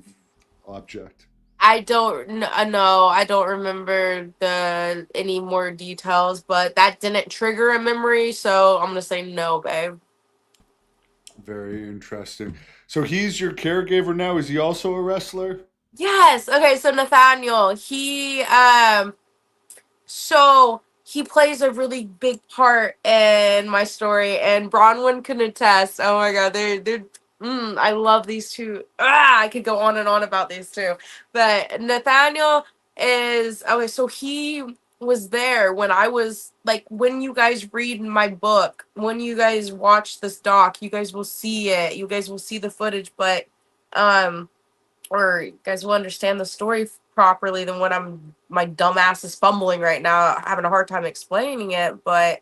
object? I don't know. I don't remember the any more details, but that didn't trigger a memory, so I'm gonna say no, babe. Very interesting. So he's your caregiver now. Is he also a wrestler? Yes. Okay. So Nathaniel, so he plays a really big part in my story, and Bronwyn can attest. Oh my god, I love these two. I could go on and on about these two, but Nathaniel is okay. So he was there when I was like, when you guys read my book, when you guys watch this doc, you guys will see it. You guys will see the footage, but um or you guys will understand the story properly than what my dumb ass is fumbling right now, having a hard time explaining it. But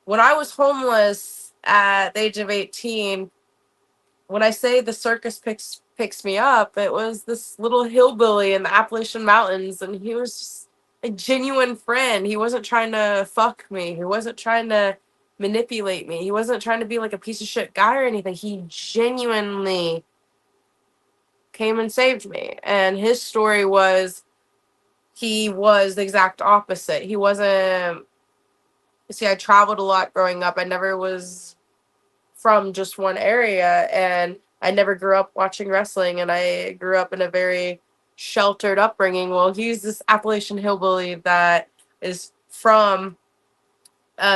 when I was homeless at the age of 18, when I say the circus picks me up, it was this little hillbilly in the Appalachian Mountains, and he was just a genuine friend. He wasn't trying to fuck me. He wasn't trying to manipulate me. He wasn't trying to be like a piece of shit guy or anything. He genuinely came and saved me. And his story was he was the exact opposite. He wasn't, see, I traveled a lot growing up. I never was from just one area, and I never grew up watching wrestling, and I grew up in a very sheltered upbringing. Well, he's this Appalachian hillbilly that is from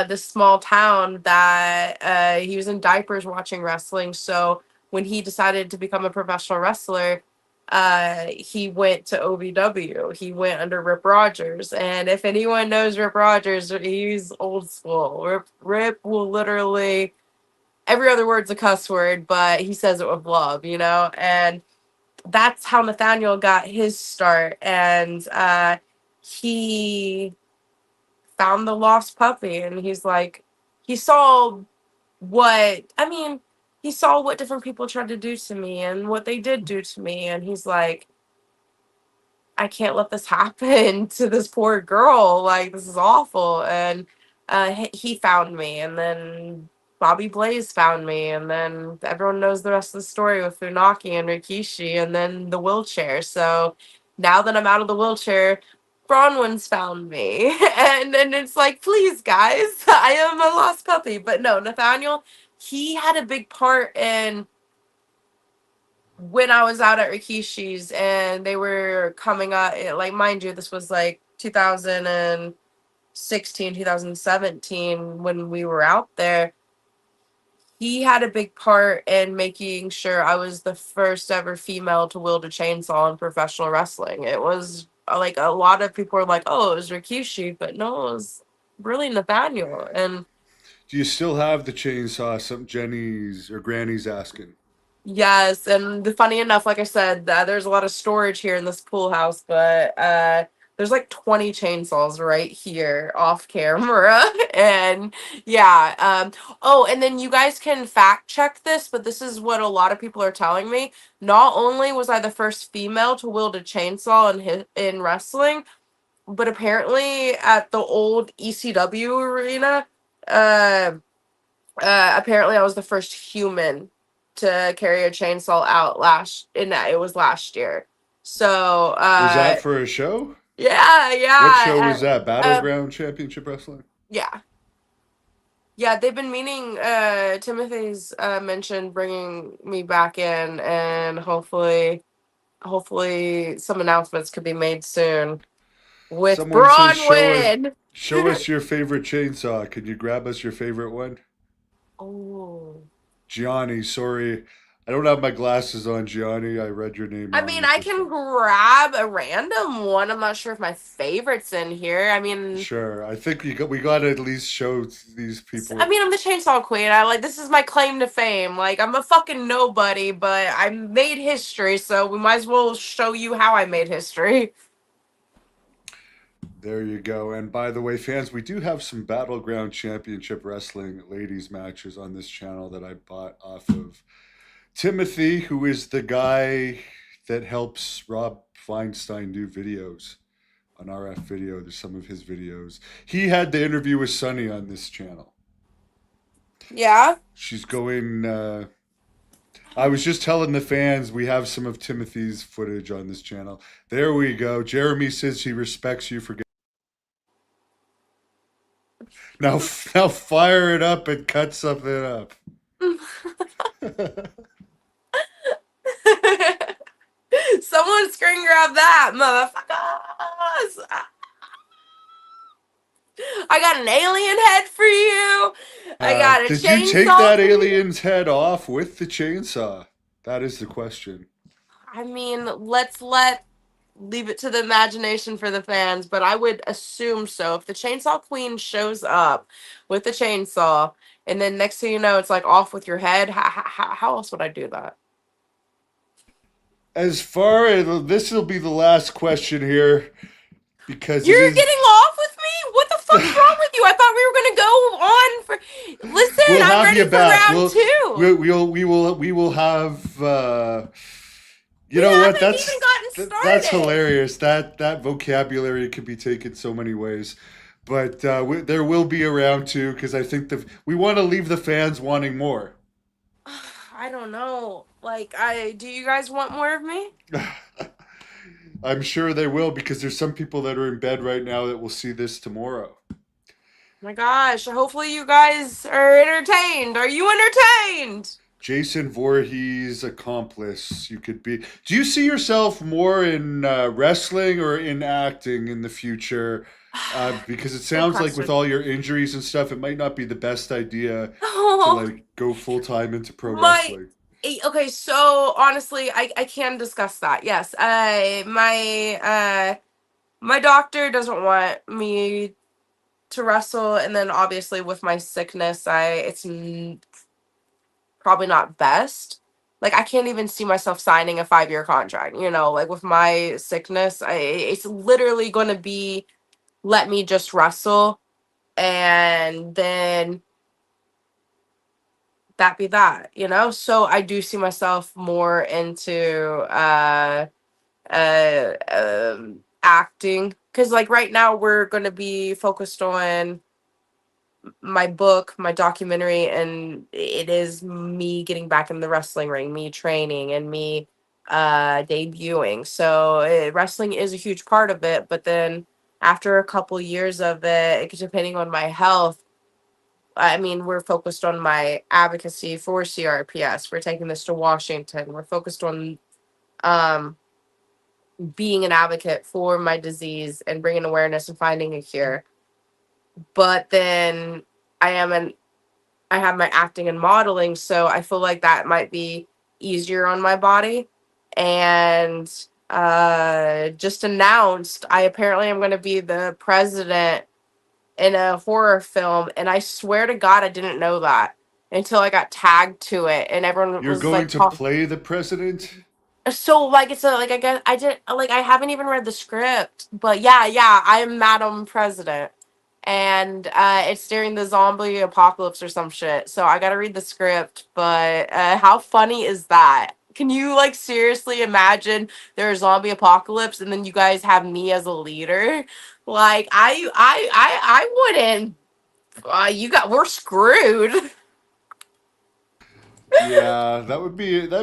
this small town that he was in diapers watching wrestling. So when he decided to become a professional wrestler, he went to OVW. He went under Rip Rogers. And if anyone knows Rip Rogers, he's old school. Rip will literally, every other word's a cuss word, but he says it with love, you know? And that's how Nathaniel got his start. And he found the lost puppy, and he's like, he saw what, I mean, he saw what different people tried to do to me and what they did do to me. And he's like, I can't let this happen to this poor girl. Like, this is awful. And he found me, and then Bobby Blaze found me, and then everyone knows the rest of the story with Funaki and Rikishi, and then the wheelchair. So now that I'm out of the wheelchair, Bronwyn's found me. And it's like, please, guys, I am a lost puppy. But no, Nathaniel, he had a big part in when I was out at Rikishi's and they were coming up, like, mind you, this was like 2016, 2017 when we were out there. He had a big part in making sure I was the first ever female to wield a chainsaw in professional wrestling. It was like a lot of people were like, oh, it was Rikishi, but no, it was really Nathaniel. And Do you still have the chainsaw? Some Jenny's or Granny's asking. yes, and funny enough, like I said, there's a lot of storage here in this pool house, but there's like 20 chainsaws right here off camera. And yeah, oh, and then you guys can fact check this, but this is what a lot of people are telling me. Not only was I the first female to wield a chainsaw in wrestling, but apparently at the old ECW arena, uh apparently I was the first human to carry a chainsaw out it was last year. So Was that for a show? yeah, What show was yeah, that? Battleground Championship Wrestling? yeah, yeah, they've been meaning, Timothy's mentioned bringing me back in, and hopefully some announcements could be made soon with Someone says Bronwyn. show us your favorite chainsaw. Can you grab us your favorite one? Oh, Gianni, sorry. I don't have my glasses on, Gianni. I read your name I wrong mean, the I first can time. grab a random one. I'm not sure if my favorite's in here. I mean, Sure. I think we got to at least show these I people. mean, I'm the chainsaw queen. I like, this is my claim to fame. Like, I'm a fucking nobody, but I made history, so we might as well show you how I made history. There you go. And by the way, fans, we do have some Battleground Championship Wrestling ladies matches on this channel that I bought off of Timothy, who is the guy that helps Rob Feinstein do videos on RF Video. There's some of his videos. He had the interview with Sunny on this channel. Yeah. She's going. I was just telling the fans we have some of Timothy's footage on this channel. There we go. Jeremy says he respects you for. Now, now fire it up and cut something up. Someone screen grab that, motherfuckers. I got an alien head for you. I got a Did you take chainsaw that for you. alien's head off with the chainsaw? That is the question. I mean, leave it to the imagination for the fans, but I would assume so. If the Chainsaw Queen shows up with the chainsaw, and then next thing you know, it's like off with your head, how else would I do that? As far as this will be the last question here because it You're is. getting off with me? What the fuck's wrong with you? I thought we were gonna go on for. Listen, We'll I'm have you ready for back. round two. We will have. You We know what? haven't even gotten That's started. hilarious. That vocabulary can be taken so many ways. But there will be a round two because I think we want to leave the fans wanting more. I don't know. Like, I do you guys want more of me? I'm sure they will because there's some people that are in bed right now that will see this tomorrow. My gosh, hopefully you guys are entertained. Are you entertained? Jason Voorhees accomplice you could be. Do you see yourself more in wrestling or in acting in the future? Because it Good sounds like with question. all your injuries and stuff, it might not be the best idea to Oh, like go full time into pro my wrestling. okay, so honestly, I can discuss that. Yes. My doctor doesn't want me to wrestle, and then obviously with my sickness, probably not best. Like, I can't even see myself signing a 5-year contract, like with my sickness, it's literally going to be let me just wrestle, and then that be that. So I do see myself more into acting, because like right now we're going to be focused on my book, my documentary, and it is me getting back in the wrestling ring, me training, and me debuting. So wrestling is a huge part of it, but then after a couple years of it, depending on my health, I mean, we're focused on my advocacy for CRPS. We're taking this to Washington. We're focused on um, being an advocate for my disease and bringing awareness and finding a cure. But then I am an I have my acting and modeling, so I feel like that might be easier on my body. And just announced, I apparently am going to be the president in a horror film, and I swear to God, I didn't know that until I got tagged to it, and everyone You're was going like, to play the president? so like it's a like I guess I did like I haven't even read the script, but yeah, I am Madam President. And it's during the zombie apocalypse or some shit. So I gotta read the script, but how funny is that? Can you like seriously imagine there's zombie apocalypse and then you guys have me as a leader? Like I wouldn't we're screwed. Yeah, that'd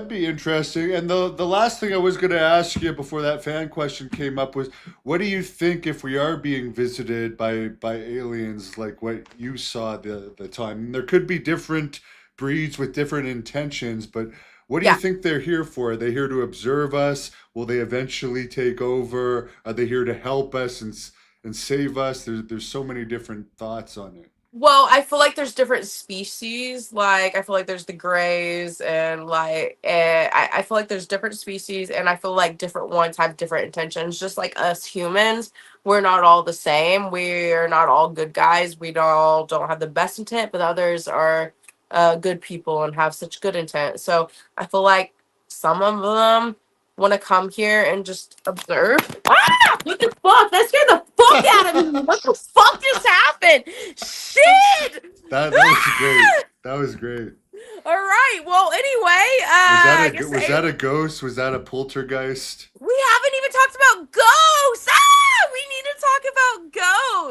be interesting. And the last thing I was going to ask you before that fan question came up was, what do you think if we are being visited by aliens like what you saw the time? And there could be different breeds with different intentions, but what do you Yeah. think they're here for? Are they here to observe us? Will they eventually take over? Are they here to help us and save us? There's so many different thoughts on it. Well, I feel like there's different species. Like, I feel like there's the grays, and like, I feel like there's different species, and I feel like different ones have different intentions. Just like us humans, we're not all the same. We're not all good guys. We don't have the best intent, but others are good people and have such good intent. So I feel like some of them want to come here and just observe. Ah! What the fuck? That scared the fuck out of me. What the fuck just happened? Shit! That was great. That was great. All right. Well, anyway, I guess Was that a ghost? Was that a poltergeist? we haven't even talked about ghosts. Ah, we need to talk about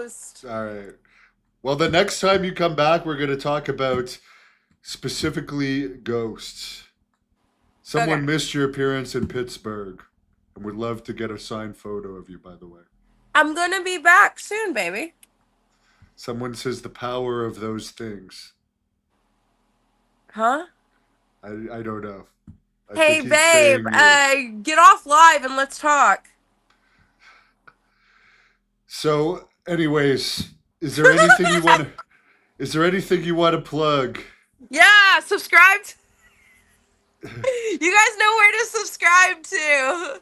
ghosts. All right. Well, the next time you come back, we're going to talk about specifically ghosts. Okay. Someone missed your appearance in Pittsburgh and would love to get a signed photo of you, by the way. I'm gonna be back soon, baby. Someone says the power of those things. Huh? I don't know. I Hey, think he's babe. saying you. Get off live and let's talk. So, anyways, is there anything you want to? Is there anything you want to plug? Yeah, subscribe. You guys know where to subscribe to.